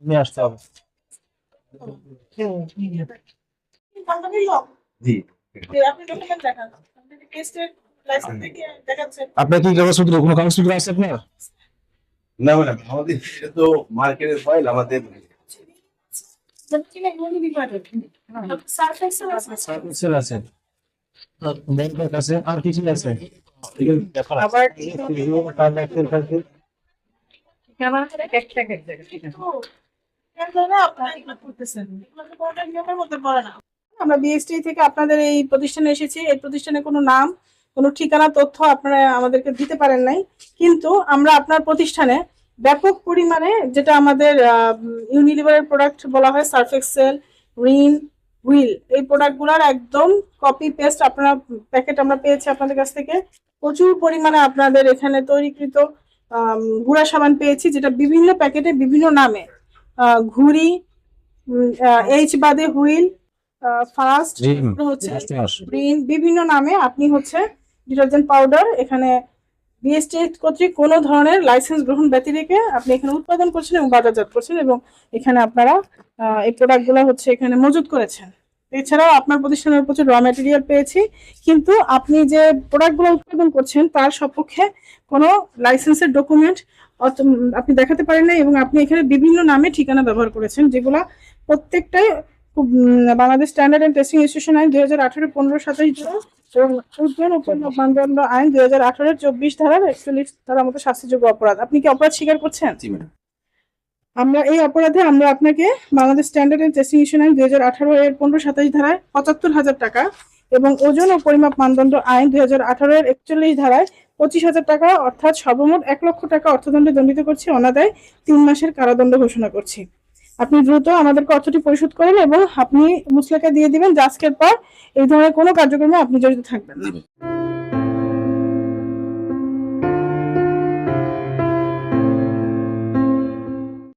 নিয়ে আসতে হবে। আপনার কি কাগজপত্র, কোনো কাগজপত্র আছে আপনার? না ম্যাডাম, আমাদের এটা তো মার্কেটের ফাইল, আমাদের সার্ভিসের আছে, ব্যাংকের আছে, আর কিছু আছে? আবার আমরা বিএসটি থেকে আপনাদের এই প্রতিষ্ঠানে এসেছি। এই প্রতিষ্ঠানে কোনো নাম, কোনো ঠিকানা, তথ্য আপনারা আমাদেরকে দিতে পারেন নাই, কিন্তু আমরা আপনার প্রতিষ্ঠানে ব্যাপক পরিমাণে, যেটা আমাদের ইউনিলিভারের প্রোডাক্ট বলা হয়, সার্ফ এক্সেল, রিন, হুইল, এই প্রোডাক্টগুলোর একদম কপি পেস্ট আপনারা প্যাকেট আমরা পেয়েছি আপনাদের কাছ থেকে। প্রচুর পরিমাণে আপনাদের এখানে তৈরিকৃত গুঁড়া সাবান পেয়েছি, যেটা বিভিন্ন প্যাকেটে বিভিন্ন নামে, ঘুড়ি, এইচ বাদে হুইল, ফাস্ট হচ্ছে গ্রিন, বিভিন্ন নামে আপনি হচ্ছে ডিটারজেন্ট পাউডার এখানে বিএসটি কর্তৃক কোনো ধরনের লাইসেন্স গ্রহণ ব্যতি রেখে আপনি এখানে উৎপাদন করছেন এবং বাজারজাত করছেন, এবং এখানে আপনারা এই প্রোডাক্টগুলো হচ্ছে এখানে মজুত করেছেন। এছাড়াও আপনার প্রতিষ্ঠানের প্রচুর র ম্যাটেরিয়াল পেয়েছি, কিন্তু আপনি যে প্রোডাক্টগুলো উৎপাদন করছেন তার সপক্ষে কোনো লাইসেন্সের ডকুমেন্ট আপনি দেখাতে পারেন না, এবং আপনি এখানে বিভিন্ন নামে ঠিকানা ব্যবহার করেছেন, যেগুলা প্রত্যেকটাই Bangladesh standard and testing institution আইন 2018 15-27 ধারা এবং উদ্যান ও মানদণ্ড আইন 2018 24 ধারার 41 ধারার মতো শাস্তিযোগ্য অপরাধ। আপনি কি অপরাধ স্বীকার করছেন? আমরা এই অপরাধে আমরা আপনাকে Bangladesh standard and testing institution আইন 2018 এর 15-27 ধারায় 75,000 টাকা এবং ওজন ও পরিমাপ মানদণ্ড আইন 2018 এর 41 ধারায় 25,000 টাকা অর্থাৎ সর্বমোট 1 লক্ষ টাকা অর্থদণ্ডে দণ্ডিত করছি, অনাদায়ে 3 মাসের কারাদণ্ড ঘোষণা করছি। আপনি দ্রুত আমাদেরকে অর্থটি পরিশোধ করেন এবং আপনি মুসলেকা দিয়ে দিবেন যে আজকের পর এই ধরনের কোনো কার্যক্রমে আপনি জড়িত থাকবেন না।